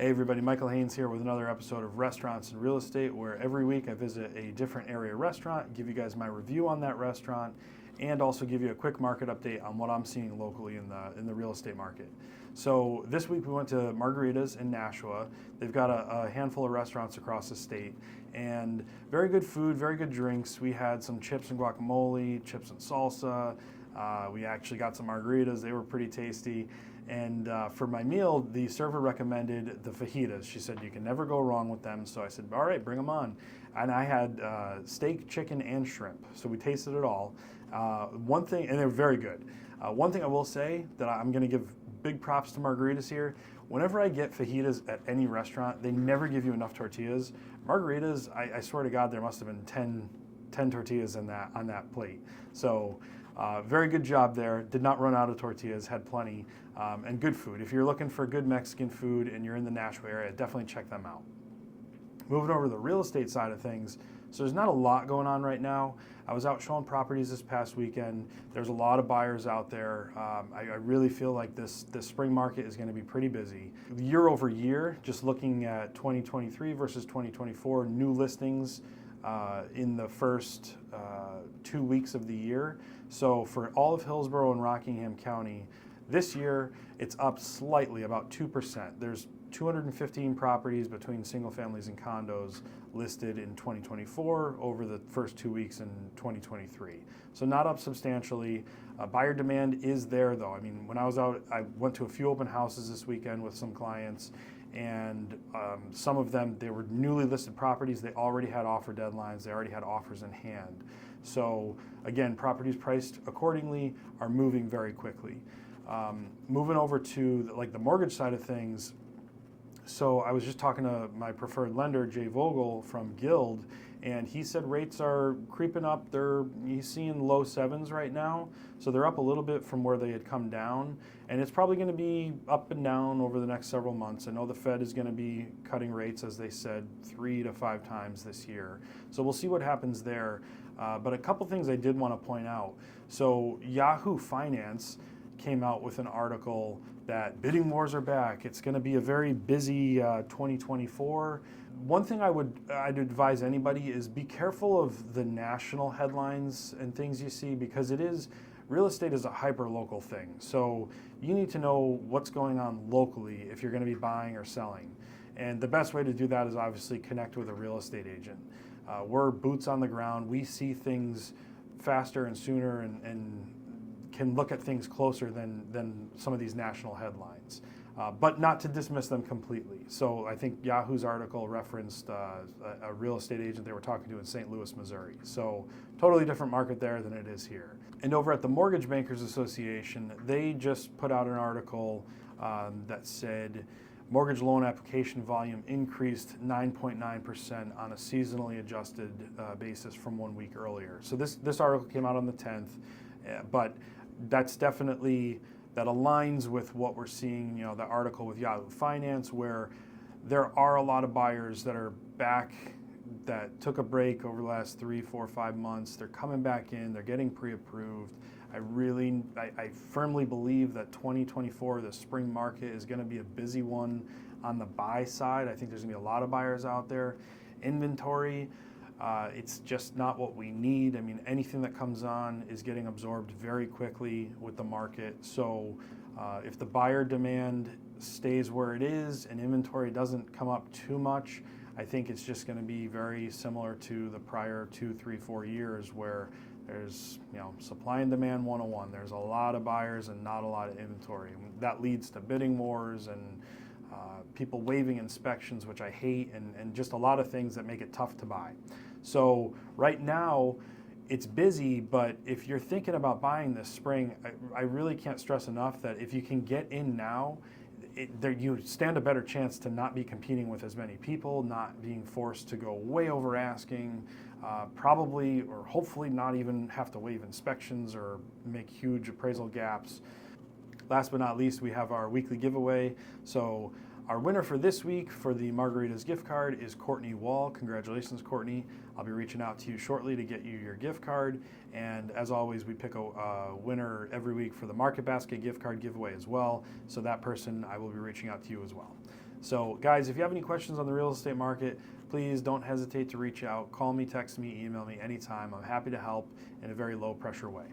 Hey everybody, Michael Haynes here with another episode of Restaurants and Real Estate, where every week I visit a different area restaurant, give you guys my review on that restaurant, and also give you a quick market update on what I'm seeing locally in the real estate market. So this week we went to Margaritas in Nashua. They've got a handful of restaurants across the state, and very good food, very good drinks. We had some chips and guacamole, chips and salsa. We actually got some margaritas. They were pretty tasty. And for my meal, the server recommended the fajitas. She said you can never go wrong with them. So I said, all right, bring them on. And I had steak, chicken, and shrimp. So we tasted it all. One thing, and they're very good. One thing I will say that I'm going to give big props to Margaritas here. Whenever I get fajitas at any restaurant, they never give you enough tortillas. Margaritas, I swear to God, there must have been 10 tortillas on that plate. So very good job there. Did not run out of tortillas, had plenty, and good food. If you're looking for good Mexican food and you're in the Nashua area, definitely check them out. Moving over to the real estate side of things, so there's not a lot going on right now. I was out showing properties this past weekend. There's a lot of buyers out there. I really feel like this spring market is going to be pretty busy. Year over year, just looking at 2023 versus 2024, new listings in the first 2 weeks of the year. So for all of Hillsborough and Rockingham County, this year it's up slightly, about 2%. There's 215 properties between single families and condos listed in 2024 over the first 2 weeks in 2023. So not up substantially. Buyer demand is there though. I mean, when I was out, I went to a few open houses this weekend with some clients, and some of them, they were newly listed properties. They already had offer deadlines. They already had offers in hand. So again, properties priced accordingly are moving very quickly. Moving over to the mortgage side of things. So I was just talking to my preferred lender, Jay Vogel from Guild, and he said rates are creeping up. He's seeing low sevens right now. So they're up a little bit from where they had come down. And it's probably going to be up and down over the next several months. I know the Fed is going to be cutting rates, as they said, 3 to 5 times this year. So we'll see what happens there. But a couple things I did want to point out. So Yahoo Finance came out with an article that bidding wars are back. It's going to be a very busy 2024. One thing I'd advise anybody is be careful of the national headlines and things you see, because real estate is a hyper-local thing. So you need to know what's going on locally if you're going to be buying or selling. And the best way to do that is obviously connect with a real estate agent. We're boots on the ground. We see things faster and sooner and can look at things closer than some of these national headlines, but not to dismiss them completely. So I think Yahoo's article referenced a real estate agent they were talking to in St. Louis, Missouri. So totally different market there than it is here. And over at the Mortgage Bankers Association, they just put out an article that said mortgage loan application volume increased 9.9% on a seasonally adjusted basis from 1 week earlier. So this article came out on the 10th, but that aligns with what we're seeing, the article with Yahoo Finance, where there are a lot of buyers that are back, that took a break over the last 3, 4, 5 months. They're coming back in, they're getting pre-approved. I firmly believe that 2024, the spring market, is going to be a busy one on the buy side. I think there's going to be a lot of buyers out there. Inventory, it's just not what we need. I mean, anything that comes on is getting absorbed very quickly with the market. So if the buyer demand stays where it is and inventory doesn't come up too much, I think it's just going to be very similar to the prior 2, 3, 4 years, where there's supply and demand 101. There's a lot of buyers and not a lot of inventory. That leads to bidding wars and people waiving inspections, which I hate, and just a lot of things that make it tough to buy. So right now it's busy, but if you're thinking about buying this spring, I really can't stress enough that if you can get in now, you stand a better chance to not be competing with as many people, not being forced to go way over asking, probably or hopefully not even have to waive inspections or make huge appraisal gaps. Last but not least, we have our weekly giveaway. So our winner for this week for the Margaritas gift card is Courtney Wall. Congratulations, Courtney. I'll be reaching out to you shortly to get you your gift card. And as always, we pick a winner every week for the Market Basket gift card giveaway as well. So that person, I will be reaching out to you as well. So guys, if you have any questions on the real estate market, please don't hesitate to reach out. Call me, text me, email me anytime. I'm happy to help in a very low pressure way.